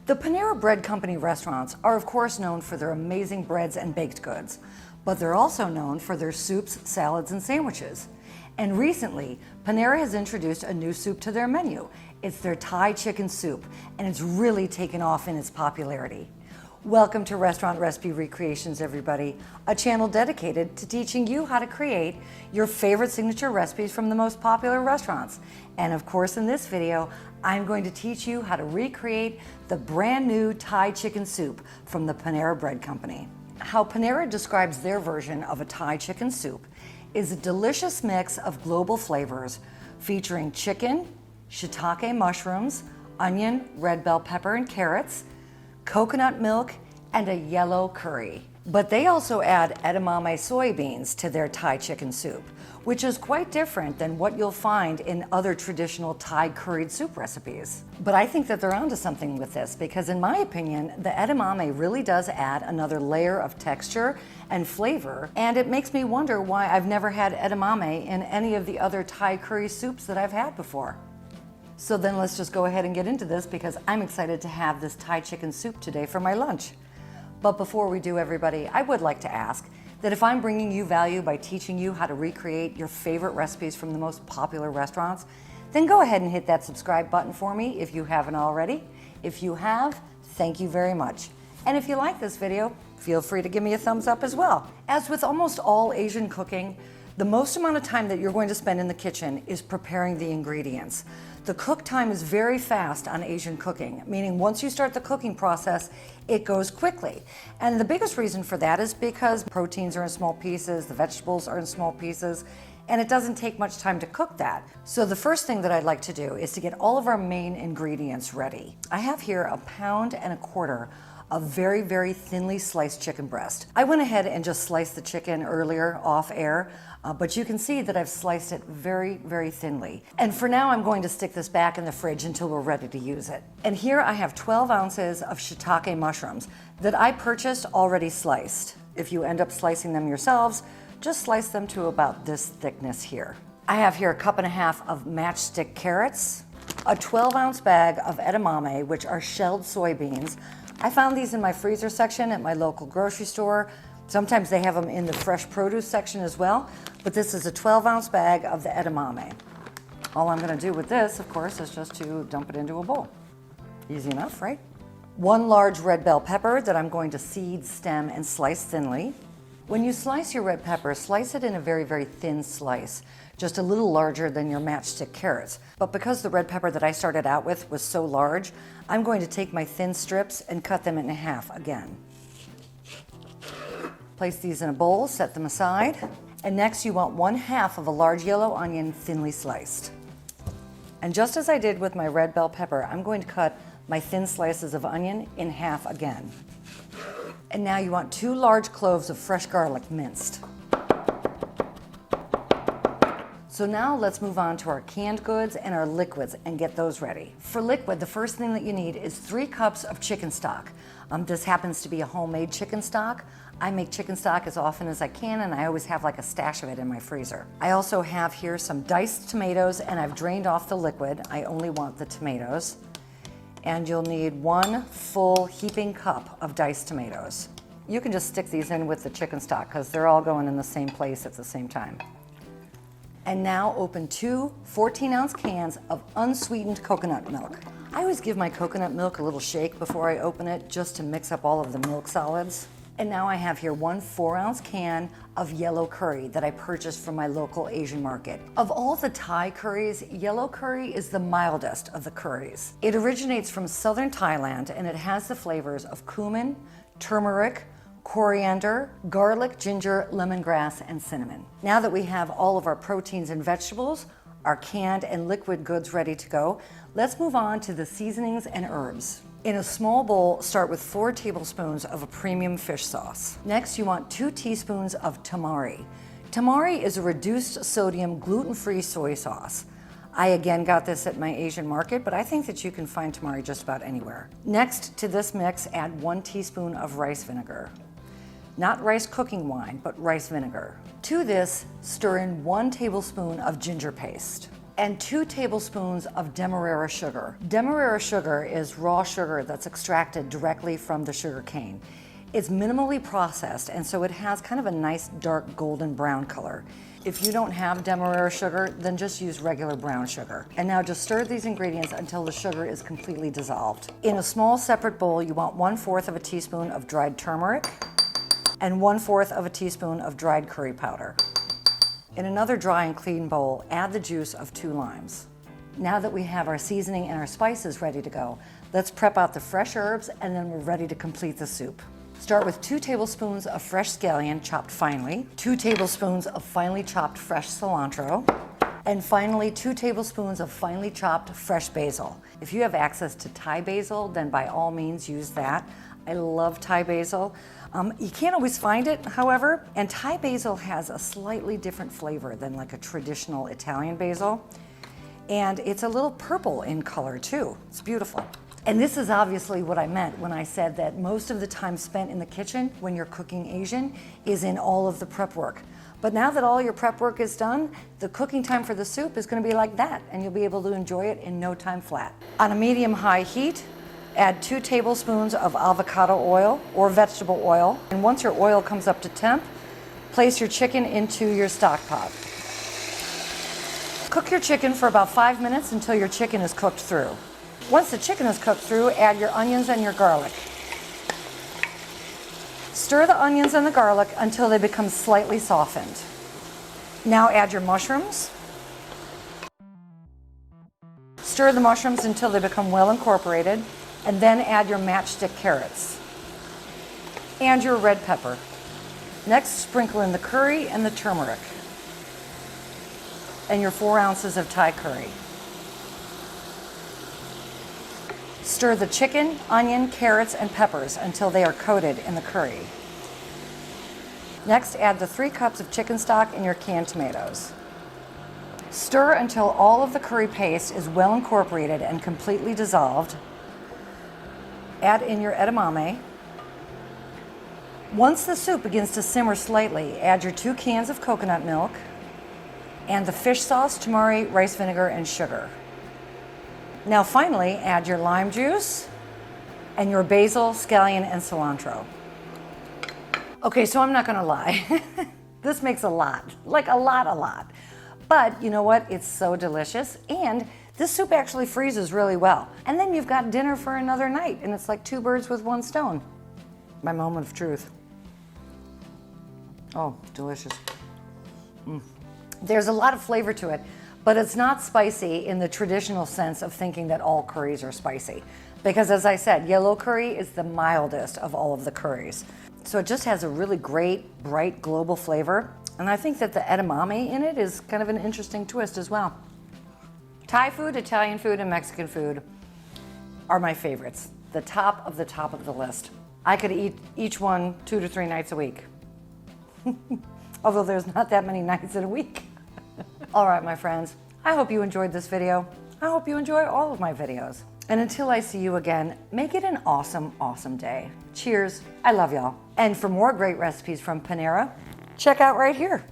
The Panera Bread Company restaurants are of course known for their amazing breads and baked goods, but they're also known for their soups, salads, and sandwiches. And recently, Panera has introduced a new soup to their menu. It's their Thai chicken soup, and it's really taken off in its popularity. Welcome to Restaurant Recipe Recreations, everybody, a channel dedicated to teaching you how to create your favorite signature recipes from the most popular restaurants. And of course, in this video, I'm going to teach you how to recreate the brand new Thai chicken soup from the Panera Bread Company. How Panera describes their version of a Thai chicken soup is a delicious mix of global flavors featuring chicken, shiitake mushrooms, onion, red bell pepper and carrots, coconut milk, and a yellow curry. But they also add edamame soybeans to their Thai chicken soup, which is quite different than what you'll find in other traditional Thai curried soup recipes. But I think that they're onto something with this because in my opinion, the edamame really does add another layer of texture and flavor, and it makes me wonder why I've never had edamame in any of the other Thai curry soups that I've had before. So then let's just go ahead and get into this because I'm excited to have this Thai chicken soup today for my lunch. But before we do, everybody, I would like to ask that if I'm bringing you value by teaching you how to recreate your favorite recipes from the most popular restaurants, then go ahead and hit that subscribe button for me if you haven't already. If you have, thank you very much. And if you like this video, feel free to give me a thumbs up as well. As with almost all Asian cooking, the most amount of time that you're going to spend in the kitchen is preparing the ingredients. The cook time is very fast on Asian cooking, meaning once you start the cooking process, it goes quickly. And the biggest reason for that is because proteins are in small pieces, the vegetables are in small pieces, and it doesn't take much time to cook that. So the first thing that I'd like to do is to get all of our main ingredients ready. I have here 1.25 pounds of very, very thinly sliced chicken breast. I went ahead and just sliced the chicken earlier off air, but you can see that I've sliced it very, very thinly. And for now, I'm going to stick this back in the fridge until we're ready to use it. And here I have 12 ounces of shiitake mushrooms that I purchased already sliced. If you end up slicing them yourselves, just slice them to about this thickness here. I have here 1.5 cups of matchstick carrots, a 12-ounce bag of edamame, which are shelled soybeans. I found these in my freezer section at my local grocery store. Sometimes they have them in the fresh produce section as well, but this is a 12-ounce bag of the edamame. All I'm gonna do with this, of course, is just to dump it into a bowl. Easy enough, right? 1 large red bell pepper that I'm going to seed, stem, and slice thinly. When you slice your red pepper, slice it in a very, very thin slice, just a little larger than your matchstick carrots. But because the red pepper that I started out with was so large, I'm going to take my thin strips and cut them in half again. Place these in a bowl, set them aside. And next you want 1/2 of a large yellow onion thinly sliced. And just as I did with my red bell pepper, I'm going to cut my thin slices of onion in half again. And now you want 2 large cloves of fresh garlic minced. So now let's move on to our canned goods and our liquids and get those ready. For liquid, the first thing that you need is 3 cups of chicken stock. This happens to be a homemade chicken stock. I make chicken stock as often as I can, and I always have like a stash of it in my freezer. I also have here some diced tomatoes, and I've drained off the liquid. I only want the tomatoes. And you'll need 1 full heaping cup of diced tomatoes. You can just stick these in with the chicken stock because they're all going in the same place at the same time. And now open 2 14-ounce cans of unsweetened coconut milk. I always give my coconut milk a little shake before I open it just to mix up all of the milk solids. And now I have here 1 4-ounce can of yellow curry that I purchased from my local Asian market. Of all the Thai curries, yellow curry is the mildest of the curries. It originates from southern Thailand and it has the flavors of cumin, turmeric, coriander, garlic, ginger, lemongrass, and cinnamon. Now that we have all of our proteins and vegetables, our canned and liquid goods ready to go, let's move on to the seasonings and herbs. In a small bowl, start with 4 tablespoons of a premium fish sauce. Next, you want 2 teaspoons of tamari. Tamari is a reduced sodium gluten-free soy sauce. I again got this at my Asian market, but I think that you can find tamari just about anywhere. Next to this mix, add 1 teaspoon of rice vinegar. Not rice cooking wine, but rice vinegar. To this, stir in 1 tablespoon of ginger paste. and 2 tablespoons of demerara sugar. Demerara sugar is raw sugar that's extracted directly from the sugar cane. It's minimally processed, and so it has kind of a nice dark golden brown color. If you don't have demerara sugar, then just use regular brown sugar. And now just stir these ingredients until the sugar is completely dissolved. In a small separate bowl, you want 1/4 of a teaspoon of dried turmeric and 1/4 of a teaspoon of dried curry powder. In another dry and clean bowl, add the juice of 2 limes. Now that we have our seasoning and our spices ready to go, let's prep out the fresh herbs, and then we're ready to complete the soup. Start with 2 tablespoons of fresh scallion chopped finely, 2 tablespoons of finely chopped fresh cilantro, and finally 2 tablespoons of finely chopped fresh basil. If you have access to Thai basil, then by all means use that. I love Thai basil. You can't always find it, however, and Thai basil has a slightly different flavor than like a traditional Italian basil. And it's a little purple in color too. It's beautiful. And this is obviously what I meant when I said that most of the time spent in the kitchen when you're cooking Asian is in all of the prep work. But now that all your prep work is done, the cooking time for the soup is going to be like that, and you'll be able to enjoy it in no time flat. On a medium-high heat, add 2 tablespoons of avocado oil or vegetable oil. And once your oil comes up to temp, place your chicken into your stock pot. Cook your chicken for about 5 minutes until your chicken is cooked through. Once the chicken is cooked through, add your onions and your garlic. Stir the onions and the garlic until they become slightly softened. Now add your mushrooms. Stir the mushrooms until they become well incorporated, and then add your matchstick carrots and your red pepper. Next, sprinkle in the curry and the turmeric and your 4 ounces of Thai curry. Stir the chicken, onion, carrots, and peppers until they are coated in the curry. Next, add the 3 cups of chicken stock and your canned tomatoes. Stir until all of the curry paste is well incorporated and completely dissolved. Add in your edamame. Once the soup begins to simmer slightly, add your 2 cans of coconut milk and the fish sauce, tamari, rice vinegar, and sugar. Now finally, add your lime juice and your basil, scallion, and cilantro. Okay, so I'm not gonna lie. This makes a lot, like a lot. But you know what? It's so delicious, and this soup actually freezes really well. And then you've got dinner for another night, and it's like 2 birds with 1 stone. My moment of truth. Oh, delicious. There's a lot of flavor to it, but it's not spicy in the traditional sense of thinking that all curries are spicy. Because as I said, yellow curry is the mildest of all of the curries. So it just has a really great, bright, global flavor. And I think that the edamame in it is kind of an interesting twist as well. Thai food, Italian food, and Mexican food are my favorites. The top of the list. I could eat each one 2 to 3 nights a week. Although there's not that many nights in a week. All right, my friends, I hope you enjoyed this video. I hope you enjoy all of my videos. And until I see you again, make it an awesome, awesome day. Cheers. I love y'all. And for more great recipes from Panera, check out right here.